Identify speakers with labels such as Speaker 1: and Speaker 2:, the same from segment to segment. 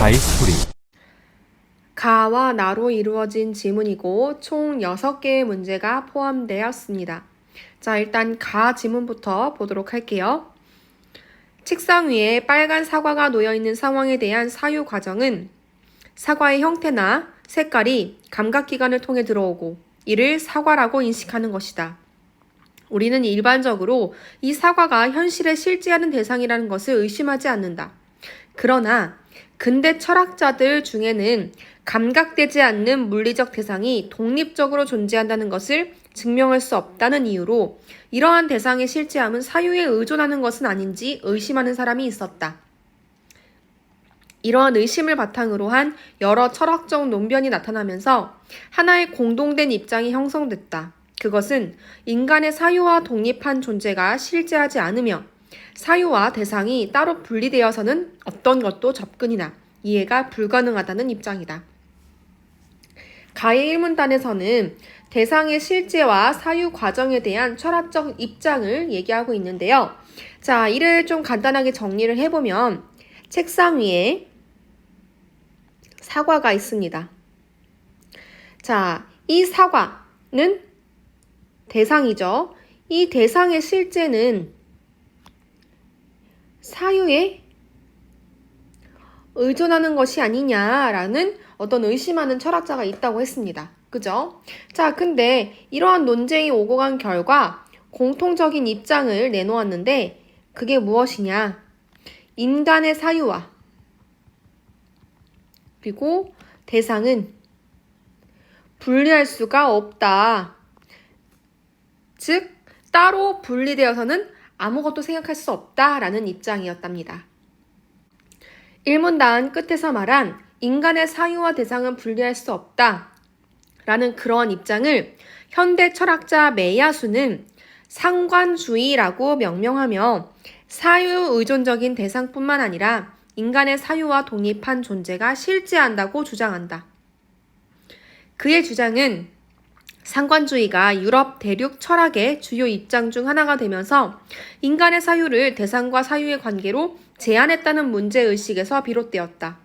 Speaker 1: 가이스토리.
Speaker 2: 가와 나로 이루어진 지문이고 총 6개의 문제가 포함되었습니다. 자, 일단 가 지문부터 보도록 할게요. 책상 위에 빨간 사과가 놓여 있는 상황에 대한 사유 과정은 사과의 형태나 색깔이 감각기관을 통해 들어오고 이를 사과라고 인식하는 것이다. 우리는 일반적으로 이 사과가 현실에 실제하는 대상이라는 것을 의심하지 않는다. 그러나 근대 철학자들 중에는 감각되지 않는 물리적 대상이 독립적으로 존재한다는 것을 증명할 수 없다는 이유로 이러한 대상의 실제함은 사유에 의존하는 것은 아닌지 의심하는 사람이 있었다. 이러한 의심을 바탕으로 한 여러 철학적 논변이 나타나면서 하나의 공동된 입장이 형성됐다. 그것은 인간의 사유와 독립한 존재가 실제하지 않으며 사유와 대상이 따로 분리되어서는 어떤 것도 접근이나 이해가 불가능하다는 입장이다. 가의 1문단에서는 대상의 실제와 사유 과정에 대한 철학적 입장을 얘기하고 있는데요. 자, 이를 좀 간단하게 정리를 해보면 책상 위에 사과가 있습니다. 자, 이 사과는 대상이죠. 이 대상의 실제는 사유에 의존하는 것이 아니냐라는 어떤 의심하는 철학자가 있다고 했습니다. 그죠? 자, 근데 이러한 논쟁이 오고 간 결과 공통적인 입장을 내놓았는데 그게 무엇이냐? 인간의 사유와 그리고 대상은 분리할 수가 없다. 즉, 따로 분리되어서는 아무것도 생각할 수 없다라는 입장이었답니다. 1문단 끝에서 말한 인간의 사유와 대상은 분리할 수 없다 라는 그러한 입장을 현대 철학자 메야수는 상관주의라고 명명하며 사유 의존적인 대상뿐만 아니라 인간의 사유와 독립한 존재가 실제한다고 주장한다. 그의 주장은 상관주의가 유럽 대륙 철학의 주요 입장 중 하나가 되면서 인간의 사유를 대상과 사유의 관계로 제한했다는 문제의식에서 비롯되었다.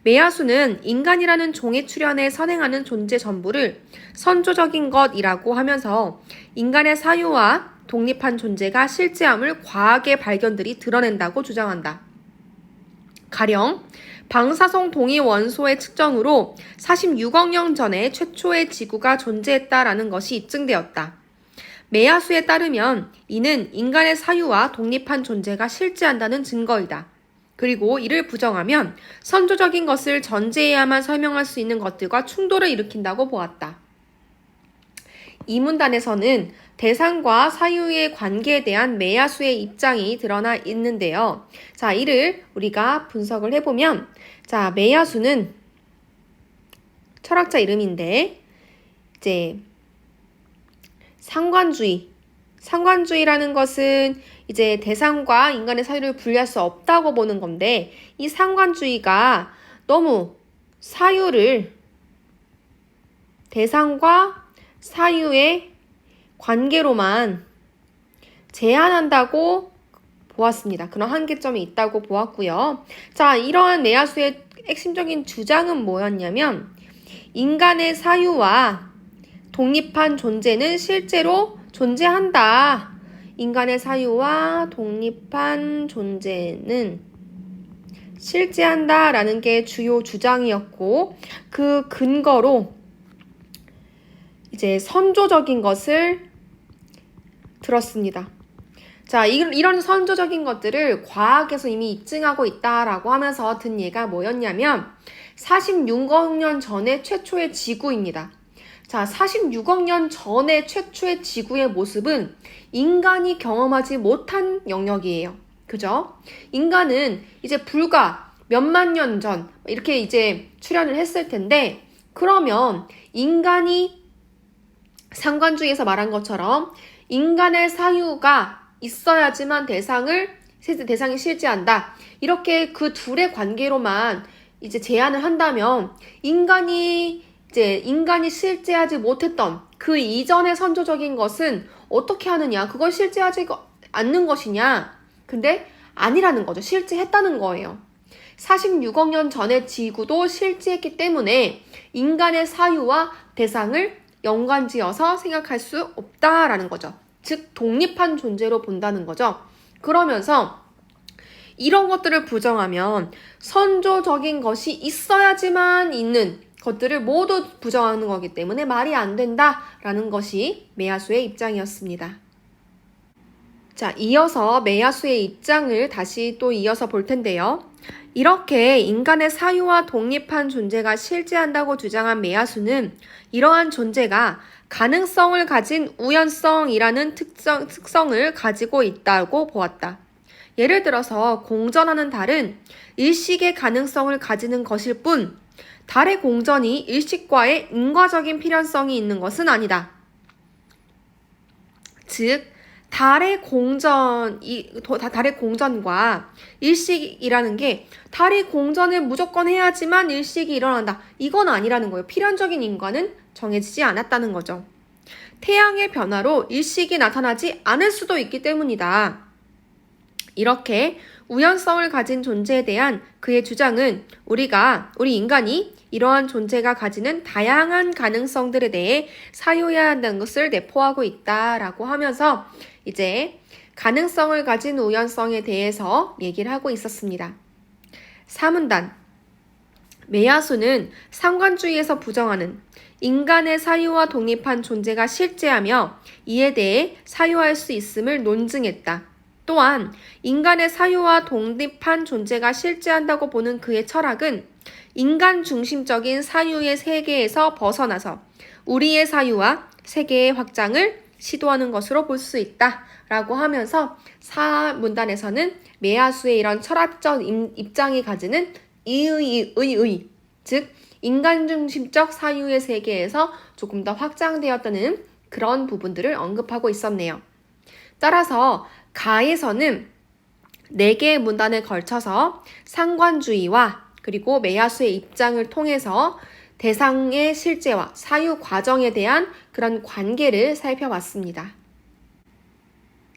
Speaker 2: 메야수는 인간이라는 종의 출현에 선행하는 존재 전부를 선조적인 것이라고 하면서 인간의 사유와 독립한 존재가 실제함을 과학의 발견들이 드러낸다고 주장한다. 가령 방사성 동위 원소의 측정으로 46억 년 전에 최초의 지구가 존재했다라는 것이 입증되었다. 메야수에 따르면 이는 인간의 사유와 독립한 존재가 실제한다는 증거이다. 그리고 이를 부정하면 선조적인 것을 전제해야만 설명할 수 있는 것들과 충돌을 일으킨다고 보았다. 이 문단에서는 대상과 사유의 관계에 대한 메야수의 입장이 드러나 있는데요. 자, 이를 우리가 분석을 해보면, 자, 메야수는 철학자 이름인데, 이제, 상관주의라는 것은 이제 대상과 인간의 사유를 분리할 수 없다고 보는 건데, 이 상관주의가 너무 사유를 대상과 사유의 관계로만 제한한다고 보았습니다. 그런 한계점이 있다고 보았고요. 자, 이러한 메야수의 핵심적인 주장은 뭐였냐면 인간의 사유와 독립한 존재는 실제로 존재한다. 인간의 사유와 독립한 존재는 실제한다라는 게 주요 주장이었고 그 근거로 이제 선조적인 것을 들었습니다. 자, 이런 선조적인 것들을 과학에서 이미 입증하고 있다라고 하면서 든 예가 뭐였냐면 46억 년 전의 최초의 지구입니다. 자, 46억 년 전의 최초의 지구의 모습은 인간이 경험하지 못한 영역이에요. 그죠? 인간은 이제 불과 몇만 년 전 이렇게 이제 출현을 했을 텐데 그러면 인간이 상관주의에서 말한 것처럼 인간의 사유가 있어야지만 대상이 실제한다. 이렇게 그 둘의 관계로만 이제 제한을 한다면 인간이 실제하지 못했던 그 이전의 선조적인 것은 어떻게 하느냐? 그건 실제하지 않는 것이냐? 근데 아니라는 거죠. 실제했다는 거예요. 46억 년 전의 지구도 실제했기 때문에 인간의 사유와 대상을 연관지어서 생각할 수 없다라는 거죠. 즉 독립한 존재로 본다는 거죠. 그러면서 이런 것들을 부정하면 선조적인 것이 있어야지만 있는 것들을 모두 부정하는 거기 때문에 말이 안 된다라는 것이 메야수의 입장이었습니다. 자, 이어서 메야수의 입장을 다시 또 이어서 볼 텐데요. 이렇게 인간의 사유와 독립한 존재가 실제한다고 주장한 메야수는 이러한 존재가 가능성을 가진 우연성이라는 특성을 가지고 있다고 보았다. 예를 들어서 공전하는 달은 일식의 가능성을 가지는 것일 뿐 달의 공전이 일식과의 인과적인 필연성이 있는 것은 아니다. 즉 달의 공전과 일식이라는 게 달이 공전을 무조건 해야지만 일식이 일어난다. 이건 아니라는 거예요. 필연적인 인과는 정해지지 않았다는 거죠. 태양의 변화로 일식이 나타나지 않을 수도 있기 때문이다. 이렇게 우연성을 가진 존재에 대한 그의 주장은 우리 인간이 이러한 존재가 가지는 다양한 가능성들에 대해 사유해야 한다는 것을 내포하고 있다라고 하면서 이제 가능성을 가진 우연성에 대해서 얘기를 하고 있었습니다. 3문단 메야수는 상관주의에서 부정하는 인간의 사유와 독립한 존재가 실제하며 이에 대해 사유할 수 있음을 논증했다. 또한 인간의 사유와 독립한 존재가 실제한다고 보는 그의 철학은 인간 중심적인 사유의 세계에서 벗어나서 우리의 사유와 세계의 확장을 시도하는 것으로 볼 수 있다 라고 하면서 4문단에서는 메야수의 이런 철학적 입장이 가지는 즉 인간 중심적 사유의 세계에서 조금 더 확장되었다는 그런 부분들을 언급하고 있었네요. 따라서 가에서는 4개의 문단에 걸쳐서 상관주의와 그리고 메야수의 입장을 통해서 대상의 실제와 사유 과정에 대한 그런 관계를 살펴봤습니다.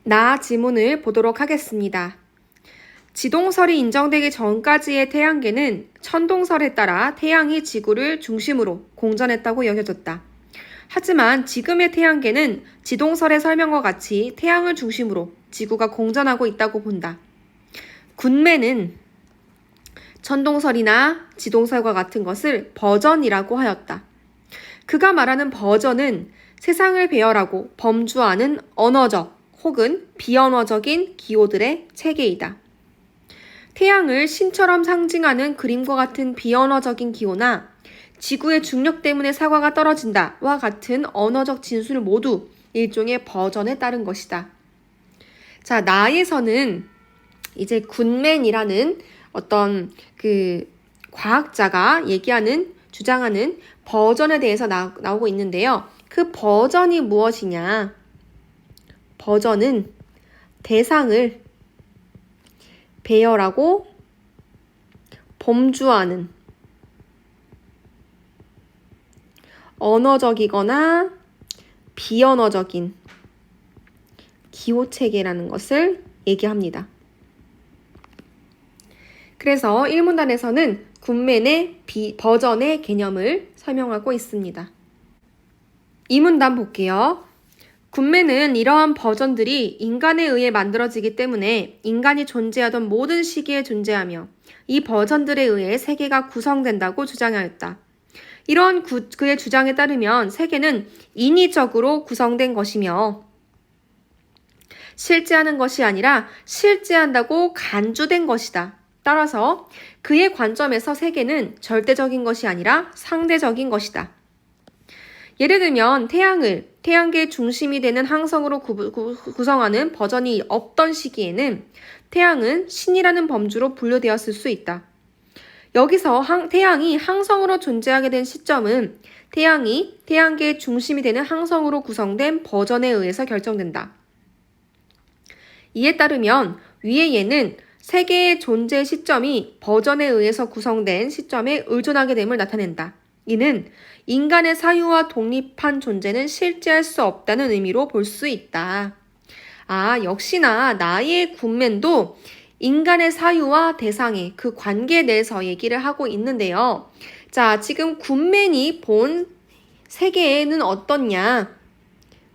Speaker 2: 나 지문을 보도록 하겠습니다. 지동설이 인정되기 전까지의 태양계는 천동설에 따라 태양이 지구를 중심으로 공전했다고 여겨졌다. 하지만 지금의 태양계는 지동설의 설명과 같이 태양을 중심으로 지구가 공전하고 있다고 본다. 군매는 천동설이나 지동설과 같은 것을 버전이라고 하였다. 그가 말하는 버전은 세상을 배열하고 범주하는 언어적 혹은 비언어적인 기호들의 체계이다. 태양을 신처럼 상징하는 그림과 같은 비언어적인 기호나 지구의 중력 때문에 사과가 떨어진다와 같은 언어적 진술 모두 일종의 버전에 따른 것이다. 자, 나에서는 이제 굿맨이라는 어떤 그 과학자가 주장하는 버전에 대해서 나오고 있는데요. 그 버전이 무엇이냐? 버전은 대상을 배열하고 범주하는 언어적이거나 비언어적인 기호체계라는 것을 얘기합니다. 그래서 1문단에서는 굿맨의 버전의 개념을 설명하고 있습니다. 2문단 볼게요. 굿맨은 이러한 버전들이 인간에 의해 만들어지기 때문에 인간이 존재하던 모든 시기에 존재하며 이 버전들에 의해 세계가 구성된다고 주장하였다. 이러한 그의 주장에 따르면 세계는 인위적으로 구성된 것이며 실제하는 것이 아니라 실제한다고 간주된 것이다. 따라서 그의 관점에서 세계는 절대적인 것이 아니라 상대적인 것이다. 예를 들면 태양계의 중심이 되는 항성으로 구성하는 버전이 없던 시기에는 태양은 신이라는 범주로 분류되었을 수 있다. 여기서 태양이 항성으로 존재하게 된 시점은 태양이 태양계의 중심이 되는 항성으로 구성된 버전에 의해서 결정된다. 이에 따르면 위의 예는 세계의 존재 시점이 버전에 의해서 구성된 시점에 의존하게 됨을 나타낸다. 이는 인간의 사유와 독립한 존재는 실제할 수 없다는 의미로 볼 수 있다. 역시나 나의 굿맨도 인간의 사유와 대상의 그 관계에 대해서 얘기를 하고 있는데요. 자, 지금 굿맨이 본 세계는 어떻냐?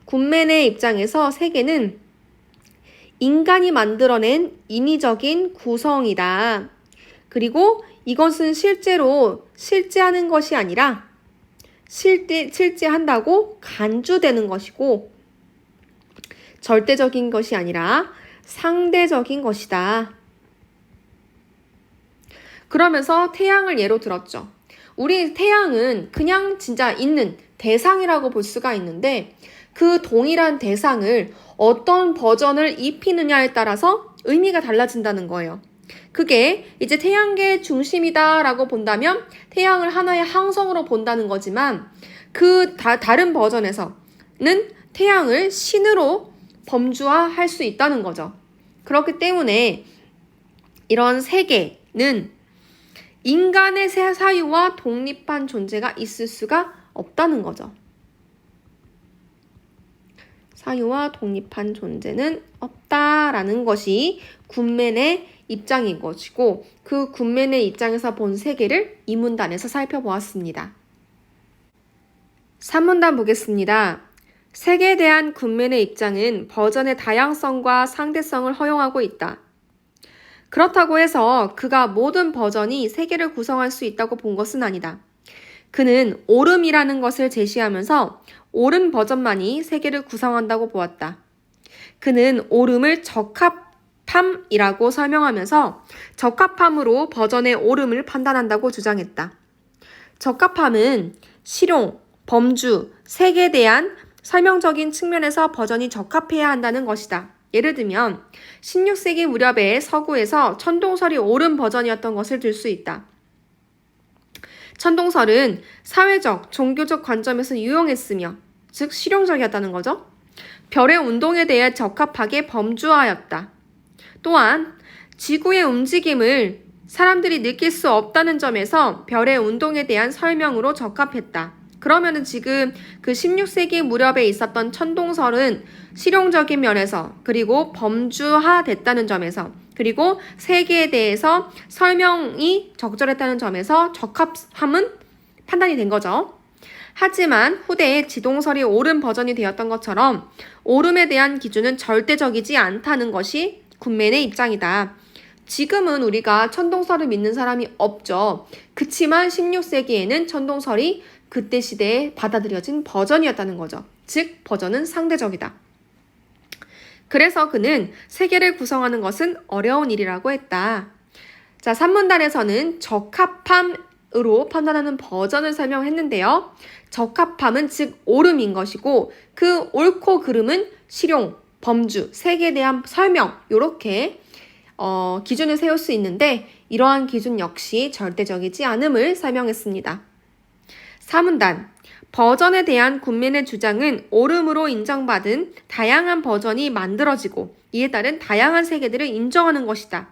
Speaker 2: 굿맨의 입장에서 세계는 인간이 만들어낸 인위적인 구성이다. 그리고 이것은 실제로 실제하는 것이 아니라 실제한다고 간주되는 것이고 절대적인 것이 아니라 상대적인 것이다. 그러면서 태양을 예로 들었죠. 우리 태양은 그냥 진짜 있는 대상이라고 볼 수가 있는데 그 동일한 대상을 어떤 버전을 입히느냐에 따라서 의미가 달라진다는 거예요. 그게 이제 태양계의 중심이다라고 본다면 태양을 하나의 항성으로 본다는 거지만 그 다른 버전에서는 태양을 신으로 범주화할 수 있다는 거죠. 그렇기 때문에 이런 세계는 인간의 사유와 독립한 존재가 있을 수가 없다는 거죠. 사유와 독립한 존재는 없다라는 것이 굿맨의 입장인 것이고 그 굿맨의 입장에서 본 세계를 이 문단에서 살펴보았습니다. 3문단 보겠습니다. 세계에 대한 굿맨의 입장은 버전의 다양성과 상대성을 허용하고 있다. 그렇다고 해서 그가 모든 버전이 세계를 구성할 수 있다고 본 것은 아니다. 그는 옳음이라는 것을 제시하면서 옳은 버전만이 세계를 구성한다고 보았다. 그는 옳음을 적합함이라고 설명하면서 적합함으로 버전의 옳음을 판단한다고 주장했다. 적합함은 실용, 범주, 색에 대한 설명적인 측면에서 버전이 적합해야 한다는 것이다. 예를 들면 16세기 무렵에 서구에서 천동설이 옳은 버전이었던 것을 들 수 있다. 천동설은 사회적, 종교적 관점에서 유용했으며 즉 실용적이었다는 거죠. 별의 운동에 대해 적합하게 범주화하였다. 또한 지구의 움직임을 사람들이 느낄 수 없다는 점에서 별의 운동에 대한 설명으로 적합했다. 그러면은 지금 그 16세기 무렵에 있었던 천동설은 실용적인 면에서 그리고 범주화됐다는 점에서 그리고 세계에 대해서 설명이 적절했다는 점에서 적합함은 판단이 된 거죠. 하지만 후대에 지동설이 옳은 버전이 되었던 것처럼 옳음에 대한 기준은 절대적이지 않다는 것이 굿맨의 입장이다. 지금은 우리가 천동설을 믿는 사람이 없죠. 그치만 16세기에는 천동설이 그때 시대에 받아들여진 버전이었다는 거죠. 즉 버전은 상대적이다. 그래서 그는 세계를 구성하는 것은 어려운 일이라고 했다. 자, 3문단에서는 적합함으로 판단하는 버전을 설명했는데요. 적합함은 즉 옳음인 것이고 그 옳고 그름은 실용, 범주, 색에 대한 설명 이렇게 기준을 세울 수 있는데 이러한 기준 역시 절대적이지 않음을 설명했습니다. 3문단 버전에 대한 굿맨의 주장은 옳음으로 인정받은 다양한 버전이 만들어지고 이에 따른 다양한 세계들을 인정하는 것이다.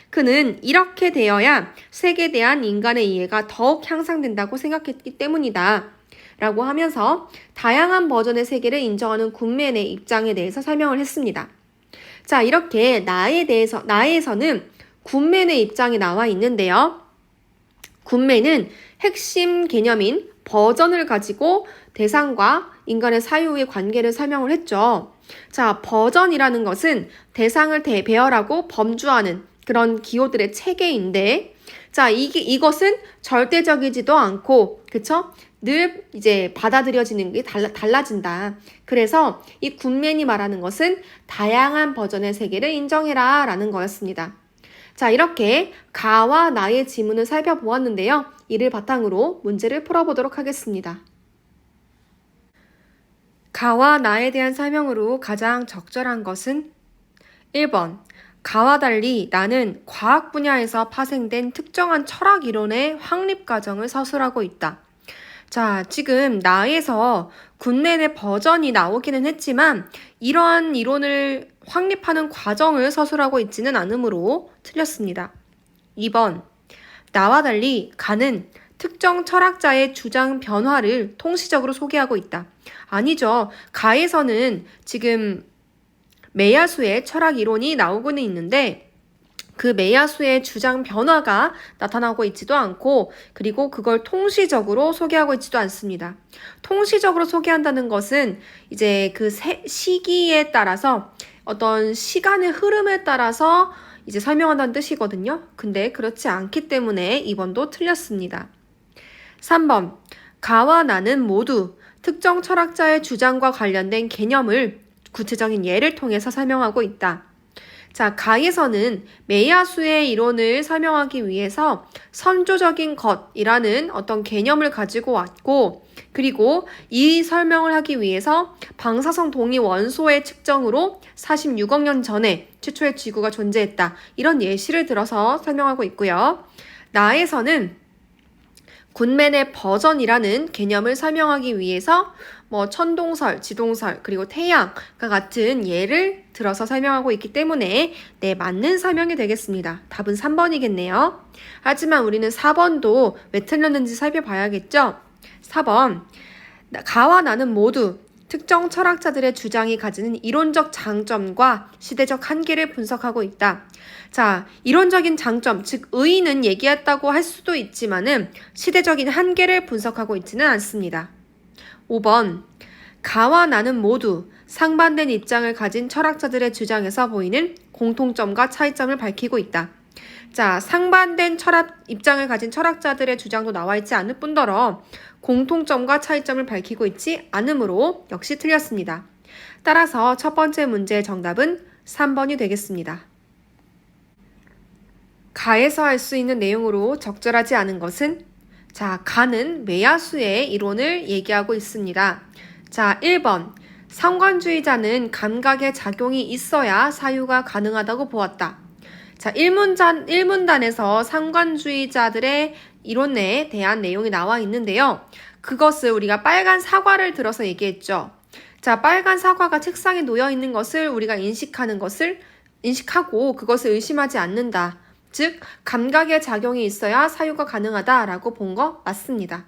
Speaker 2: 그는 이렇게 되어야 세계에 대한 인간의 이해가 더욱 향상된다고 생각했기 때문이다. 라고 하면서 다양한 버전의 세계를 인정하는 굿맨의 입장에 대해서 설명을 했습니다. 자, 이렇게 나에서는 굿맨의 입장이 나와 있는데요. 굿맨은 핵심 개념인 버전을 가지고 대상과 인간의 사유의 관계를 설명을 했죠. 자, 버전이라는 것은 대상을 배열하고 범주하는 그런 기호들의 체계인데, 자, 이것은 절대적이지도 않고, 그쵸? 늘 이제 받아들여지는 게 달라진다. 그래서 이 굿맨이 말하는 것은 다양한 버전의 세계를 인정해라 라는 거였습니다. 자, 이렇게 가와 나의 지문을 살펴보았는데요. 이를 바탕으로 문제를 풀어보도록 하겠습니다. 가와 나에 대한 설명으로 가장 적절한 것은 1번. 가와 달리 나는 과학 분야에서 파생된 특정한 철학 이론의 확립 과정을 서술하고 있다. 자, 지금 나에서 굿맨의 버전이 나오기는 했지만 이러한 이론을 확립하는 과정을 서술하고 있지는 않으므로 틀렸습니다. 2번, 나와 달리 가는 특정 철학자의 주장 변화를 통시적으로 소개하고 있다. 아니죠. 가에서는 지금 매야수의 철학 이론이 나오고는 있는데 그 메야수의 주장 변화가 나타나고 있지도 않고 그리고 그걸 통시적으로 소개하고 있지도 않습니다. 통시적으로 소개한다는 것은 이제 그 시기에 따라서 어떤 시간의 흐름에 따라서 이제 설명한다는 뜻이거든요. 근데 그렇지 않기 때문에 2번도 틀렸습니다. 3번, 가와 나는 모두 특정 철학자의 주장과 관련된 개념을 구체적인 예를 통해서 설명하고 있다. 자, 가에서는 메야수의 이론을 설명하기 위해서 선조적인 것이라는 어떤 개념을 가지고 왔고, 그리고 이 설명을 하기 위해서 방사성 동위 원소의 측정으로 46억 년 전에 최초의 지구가 존재했다. 이런 예시를 들어서 설명하고 있고요. 나에서는 굿맨의 버전이라는 개념을 설명하기 위해서 천동설, 지동설, 그리고 태양과 같은 예를 들어서 설명하고 있기 때문에 네, 맞는 설명이 되겠습니다. 답은 3번이겠네요. 하지만 우리는 4번도 왜 틀렸는지 살펴봐야겠죠? 4번, 가와 나는 모두 특정 철학자들의 주장이 가지는 이론적 장점과 시대적 한계를 분석하고 있다. 자, 이론적인 장점, 즉 의의는 얘기했다고 할 수도 있지만은 시대적인 한계를 분석하고 있지는 않습니다. 5번, 가와 나는 모두 상반된 입장을 가진 철학자들의 주장에서 보이는 공통점과 차이점을 밝히고 있다. 자, 상반된 입장을 가진 철학자들의 주장도 나와 있지 않을 뿐더러 공통점과 차이점을 밝히고 있지 않으므로 역시 틀렸습니다. 따라서 첫 번째 문제의 정답은 3번이 되겠습니다. 가에서 알 수 있는 내용으로 적절하지 않은 것은 자, 가는 메야수의 이론을 얘기하고 있습니다. 자, 1번. 상관주의자는 감각의 작용이 있어야 사유가 가능하다고 보았다. 자, 1문단에서 상관주의자들의 이론에 대한 내용이 나와 있는데요. 그것을 우리가 빨간 사과를 들어서 얘기했죠. 자, 빨간 사과가 책상에 놓여 있는 것을 우리가 인식하고 그것을 의심하지 않는다. 즉, 감각의 작용이 있어야 사유가 가능하다라고 본 거 맞습니다.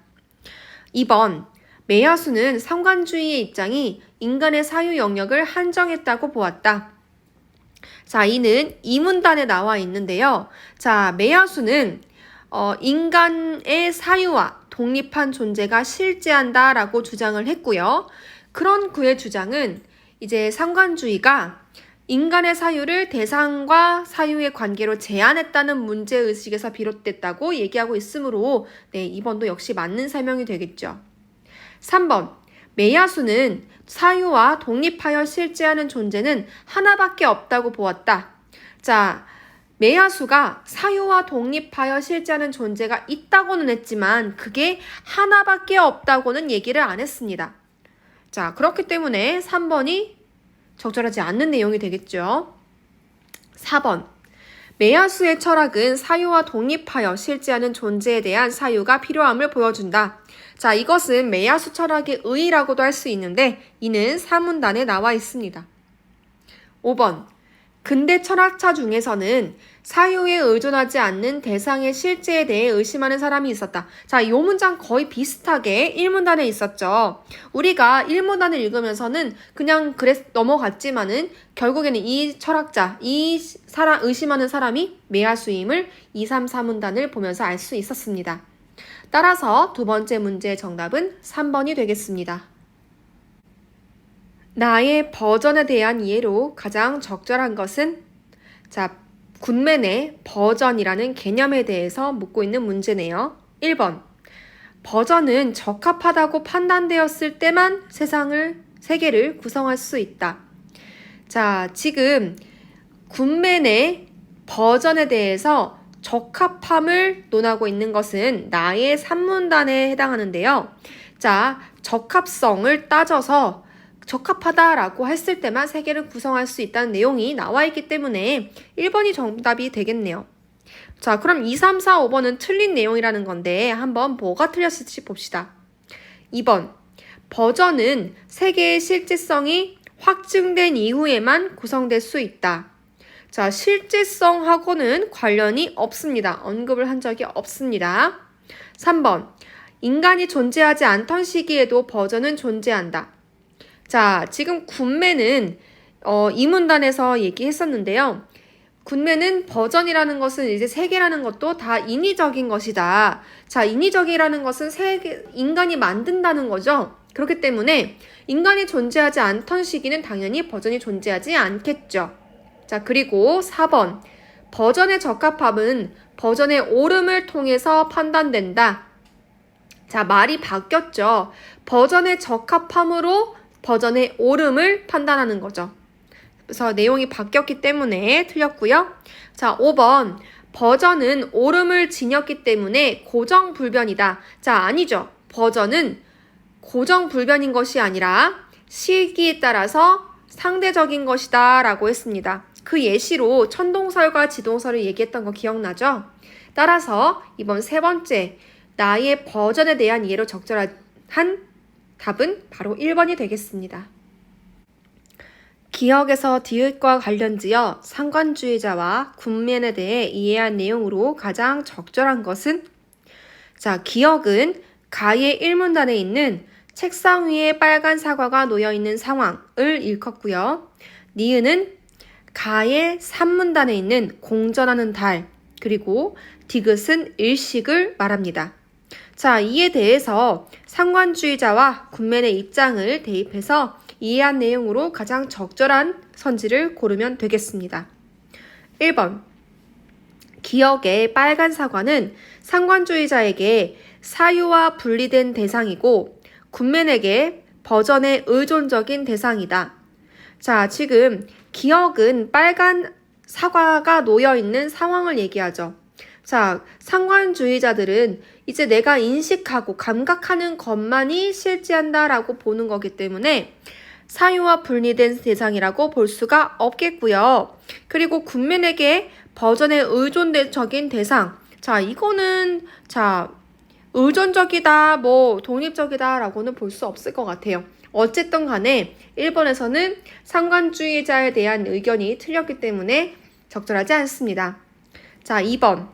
Speaker 2: 2번, 메야수는 상관주의의 입장이 인간의 사유 영역을 한정했다고 보았다. 자, 이는 이문단에 나와 있는데요. 자, 메야수는 인간의 사유와 독립한 존재가 실제한다라고 주장을 했고요. 그런 그의 주장은 이제 상관주의가 인간의 사유를 대상과 사유의 관계로 제한했다는 문제의식에서 비롯됐다고 얘기하고 있으므로 네, 2번도 역시 맞는 설명이 되겠죠. 3번, 메야수는 사유와 독립하여 실제하는 존재는 하나밖에 없다고 보았다. 자, 메야수가 사유와 독립하여 실제하는 존재가 있다고는 했지만 그게 하나밖에 없다고는 얘기를 안 했습니다. 자, 그렇기 때문에 3번이 적절하지 않는 내용이 되겠죠. 4번, 메야수의 철학은 사유와 독립하여 실제하는 존재에 대한 사유가 필요함을 보여준다. 자, 이것은 메야수 철학의 의의라고도 할 수 있는데 이는 사문단에 나와 있습니다. 5번, 근대 철학자 중에서는 사유에 의존하지 않는 대상의 실제에 대해 의심하는 사람이 있었다. 자, 이 문장 거의 비슷하게 1문단에 있었죠. 우리가 1문단을 읽으면서는 그냥 넘어갔지만은 결국에는 이 철학자, 의심하는 사람이 메야수임을 2, 3, 4문단을 보면서 알 수 있었습니다. 따라서 두 번째 문제의 정답은 3번이 되겠습니다. 나의 버전에 대한 이해로 가장 적절한 것은 자, 굿맨의 버전이라는 개념에 대해서 묻고 있는 문제네요. 1번, 버전은 적합하다고 판단되었을 때만 세계를 구성할 수 있다. 자, 지금 굿맨의 버전에 대해서 적합함을 논하고 있는 것은 나의 3문단에 해당하는데요. 자, 적합성을 따져서 적합하다라고 했을 때만 세계를 구성할 수 있다는 내용이 나와 있기 때문에 1번이 정답이 되겠네요. 자, 그럼 2, 3, 4, 5번은 틀린 내용이라는 건데 한번 뭐가 틀렸을지 봅시다. 2번, 버전은 세계의 실제성이 확증된 이후에만 구성될 수 있다. 자, 실제성하고는 관련이 없습니다. 언급을 한 적이 없습니다. 3번, 인간이 존재하지 않던 시기에도 버전은 존재한다. 자, 지금 굿맨은 이 문단에서 얘기했었는데요. 군매는 버전이라는 것은 이제 세계라는 것도 다 인위적인 것이다. 자, 인위적이라는 것은 인간이 만든다는 거죠. 그렇기 때문에 인간이 존재하지 않던 시기는 당연히 버전이 존재하지 않겠죠. 자, 그리고 4번. 버전의 적합함은 버전의 오름을 통해서 판단된다. 자, 말이 바뀌었죠. 버전의 적합함으로 버전의 오름을 판단하는 거죠. 그래서 내용이 바뀌었기 때문에 틀렸고요. 자, 5번. 버전은 오름을 지녔기 때문에 고정불변이다. 자, 아니죠. 버전은 고정불변인 것이 아니라 시기에 따라서 상대적인 것이다 라고 했습니다. 그 예시로 천동설과 지동설을 얘기했던 거 기억나죠? 따라서 이번 세 번째 나의 버전에 대한 이해로 적절한 답은 바로 1번이 되겠습니다. 기억에서 디귿과 관련지어 상관주의자와 군맨에 대해 이해한 내용으로 가장 적절한 것은 자, 기억은 가의 1문단에 있는 책상 위에 빨간 사과가 놓여있는 상황을 일컫고요. 니은은 가의 3문단에 있는 공전하는 달, 그리고 디귿은 일식을 말합니다. 자, 이에 대해서 상관주의자와 군맨의 입장을 대입해서 이해한 내용으로 가장 적절한 선지를 고르면 되겠습니다. 1번. 기억의 빨간 사과는 상관주의자에게 사유와 분리된 대상이고 군맨에게 버전의 의존적인 대상이다. 자, 지금 기억은 빨간 사과가 놓여있는 상황을 얘기하죠. 자, 상관주의자들은 이제 내가 인식하고 감각하는 것만이 실제한다라고 보는 거기 때문에 사유와 분리된 대상이라고 볼 수가 없겠고요. 그리고 군맨에게 버전의 의존적인 대상. 자, 이거는 의존적이다, 독립적이다 라고는 볼 수 없을 것 같아요. 어쨌든 간에 1번에서는 상관주의자에 대한 의견이 틀렸기 때문에 적절하지 않습니다. 자, 2번.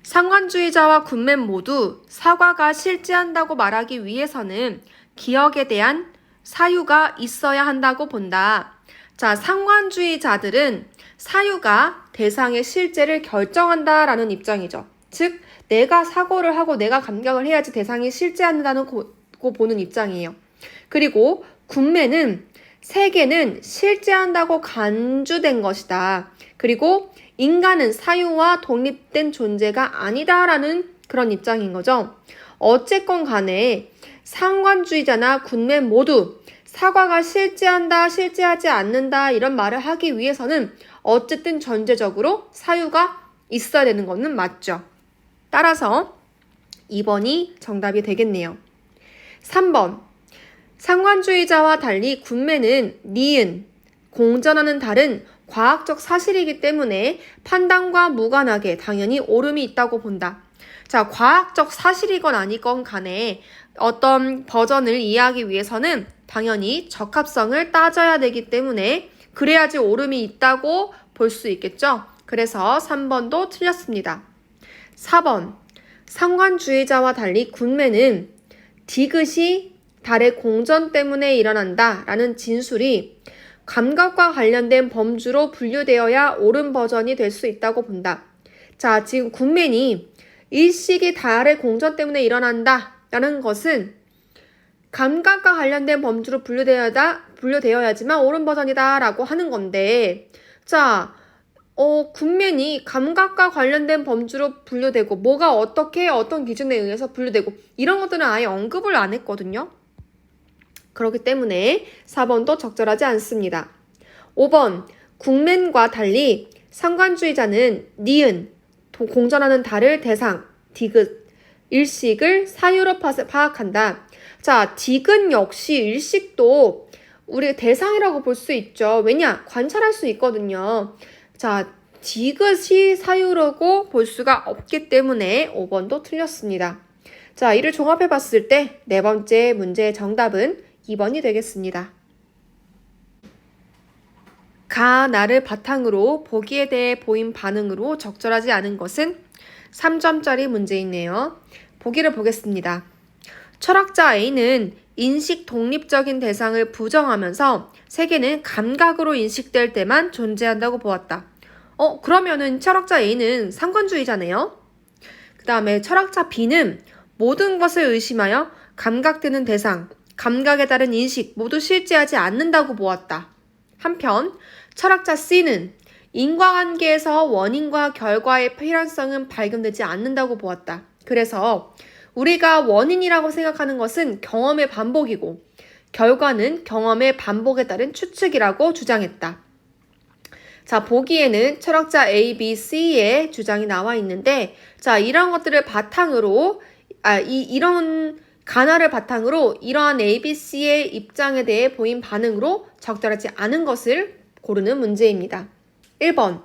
Speaker 2: 상관주의자와 군맨 모두 사과가 실제한다고 말하기 위해서는 기억에 대한 사유가 있어야 한다고 본다. 자, 상관주의자들은 사유가 대상의 실제를 결정한다라는 입장이죠. 즉, 내가 사고를 하고 내가 감각을 해야지 대상이 실제한다고 보는 입장이에요. 그리고 군맨은 세계는 실제한다고 간주된 것이다. 그리고 인간은 사유와 독립된 존재가 아니다라는 그런 입장인 거죠. 어쨌건 간에 상관주의자나 군맨 모두 사과가 실제한다, 실제하지 않는다 이런 말을 하기 위해서는 어쨌든 전제적으로 사유가 있어야 되는 것은 맞죠. 따라서 2번이 정답이 되겠네요. 3번. 상관주의자와 달리 군맨은 니은, 공전하는 달은 과학적 사실이기 때문에 판단과 무관하게 당연히 옳음이 있다고 본다. 자, 과학적 사실이건 아니건 간에 어떤 버전을 이해하기 위해서는 당연히 적합성을 따져야 되기 때문에 그래야지 옳음이 있다고 볼 수 있겠죠. 그래서 3번도 틀렸습니다. 4번. 상관주의자와 달리 군맨은 디귿이 달의 공전 때문에 일어난다 라는 진술이 감각과 관련된 범주로 분류되어야 옳은 버전이 될 수 있다고 본다. 자, 지금 군맨이 일식이 달의 공전 때문에 일어난다 라는 것은 감각과 관련된 범주로 분류되어야지만 옳은 버전이다 라고 하는 건데, 자, 군맨이 감각과 관련된 범주로 분류되고 뭐가 어떻게 어떤 기준에 의해서 분류되고 이런 것들은 아예 언급을 안 했거든요. 그렇기 때문에 4번도 적절하지 않습니다. 5번. 군맨과 달리 상관주의자는 니은, 공전하는 달을 대상, 디귿, 일식을 사유로 파악한다. 자, 디귿 역시 일식도 우리가 대상이라고 볼 수 있죠. 왜냐? 관찰할 수 있거든요. 자, 디귿이 사유라고 볼 수가 없기 때문에 5번도 틀렸습니다. 자, 이를 종합해 봤을 때 네 번째 문제의 정답은 2번이 되겠습니다. 가, 나를 바탕으로 보기에 대해 보인 반응으로 적절하지 않은 것은 3점짜리 문제이네요. 보기를 보겠습니다. 철학자 A는 인식 독립적인 대상을 부정하면서 세계는 감각으로 인식될 때만 존재한다고 보았다. 그러면은 철학자 A는 상관주의자네요. 그 다음에 철학자 B는 모든 것을 의심하여 감각되는 대상, 감각에 따른 인식 모두 실제하지 않는다고 보았다. 한편 철학자 C는 인과관계에서 원인과 결과의 필연성은 발견되지 않는다고 보았다. 그래서 우리가 원인이라고 생각하는 것은 경험의 반복이고 결과는 경험의 반복에 따른 추측이라고 주장했다. 자, 보기에는 철학자 A, B, C의 주장이 나와 있는데 자, 이런 것들을 바탕으로 이런 간화를 바탕으로 이러한 A, B, C의 입장에 대해 보인 반응으로 적절하지 않은 것을 고르는 문제입니다. 1번.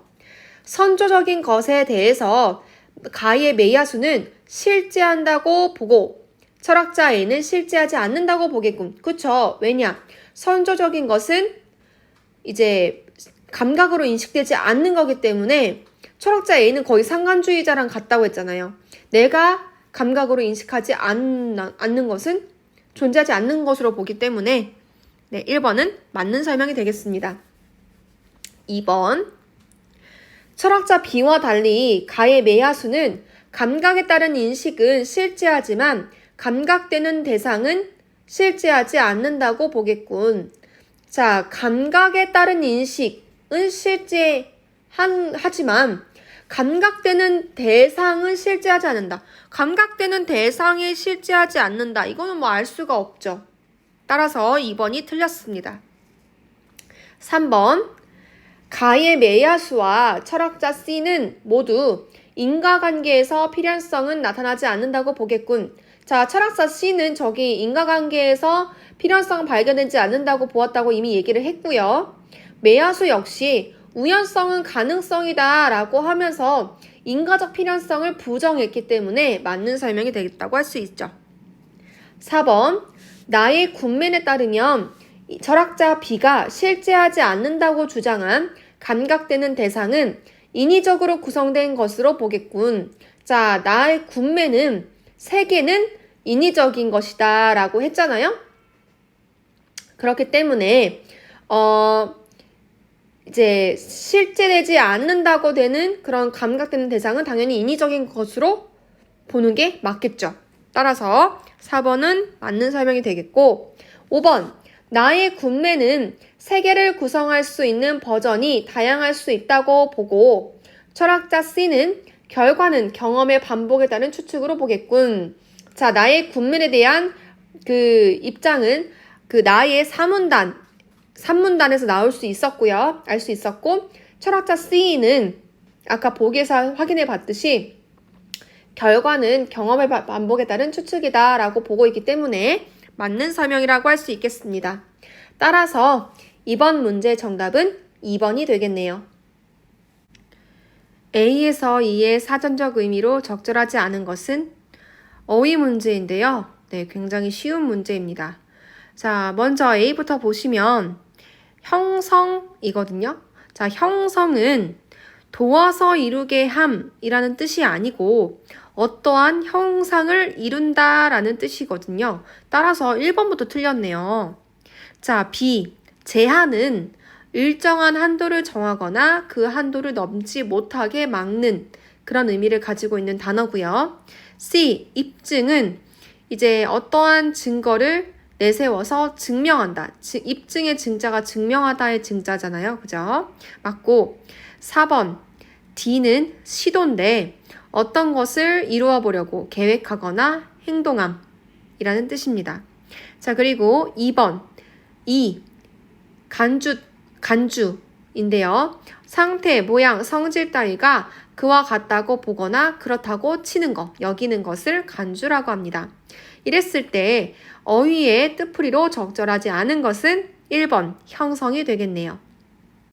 Speaker 2: 선조적인 것에 대해서 가의 메야수는 실제한다고 보고 철학자 A는 실제하지 않는다고 보겠군. 그쵸? 왜냐? 선조적인 것은 이제 감각으로 인식되지 않는 거기 때문에 철학자 A는 거의 상관주의자랑 같다고 했잖아요. 내가 감각으로 인식하지 않는 것은 존재하지 않는 것으로 보기 때문에 1번은 맞는 설명이 되겠습니다. 2번. 철학자 B와 달리 가의 메야수는 감각에 따른 인식은 실제하지만 감각되는 대상은 실제하지 않는다고 보겠군. 자, 감각에 따른 인식은 하지만 감각되는 대상은 실제하지 않는다. 감각되는 대상이 실제하지 않는다. 이거는 뭐 알 수가 없죠. 따라서 2번이 틀렸습니다. 3번. 가의 메야수와 철학자 C는 모두 인과관계에서 필연성은 나타나지 않는다고 보겠군. 자, 철학자 C는 저기 인과관계에서 필연성 발견되지 않는다고 보았다고 이미 얘기를 했고요. 메야수 역시 우연성은 가능성이다 라고 하면서 인과적 필연성을 부정했기 때문에 맞는 설명이 되겠다고 할 수 있죠. 4번. 나의 군맨에 따르면 철학자 B가 실제하지 않는다고 주장한 감각되는 대상은 인위적으로 구성된 것으로 보겠군. 자, 나의 군맨은 세계는 인위적인 것이다 라고 했잖아요. 그렇기 때문에 이제 실제되지 않는다고 되는 그런 감각되는 대상은 당연히 인위적인 것으로 보는 게 맞겠죠. 따라서 4번은 맞는 설명이 되겠고 5번. 나의 군맨은 세계를 구성할 수 있는 버전이 다양할 수 있다고 보고 철학자 C는 결과는 경험의 반복에 따른 추측으로 보겠군. 자, 나의 군맨에 대한 그 입장은 그 나의 산문단에서 나올 수 있었고요. 알 수 있었고 철학자 C는 아까 보기에서 확인해 봤듯이 결과는 경험의 반복에 따른 추측이다 라고 보고 있기 때문에 맞는 설명이라고 할 수 있겠습니다. 따라서 이번 문제 정답은 2번이 되겠네요. A에서 E의 사전적 의미로 적절하지 않은 것은 어휘 문제인데요. 네, 굉장히 쉬운 문제입니다. 자, 먼저 A부터 보시면 형성이거든요. 자, 형성은 도와서 이루게 함이라는 뜻이 아니고 어떠한 형상을 이룬다라는 뜻이거든요. 따라서 1번부터 틀렸네요. 자, B. 제한은 일정한 한도를 정하거나 그 한도를 넘지 못하게 막는 그런 의미를 가지고 있는 단어고요. C. 입증은 이제 어떠한 증거를 내세워서 증명한다. 입증의 증자가 증명하다의 증자잖아요. 그죠? 맞고 4번. D는 시도인데 어떤 것을 이루어 보려고 계획하거나 행동함이라는 뜻입니다. 자, 그리고 2번. E. 간주인데요. 상태, 모양, 성질 따위가 그와 같다고 보거나 그렇다고 치는 것, 여기는 것을 간주라고 합니다. 이랬을 때 어휘의 뜻풀이로 적절하지 않은 것은 1번 형성이 되겠네요.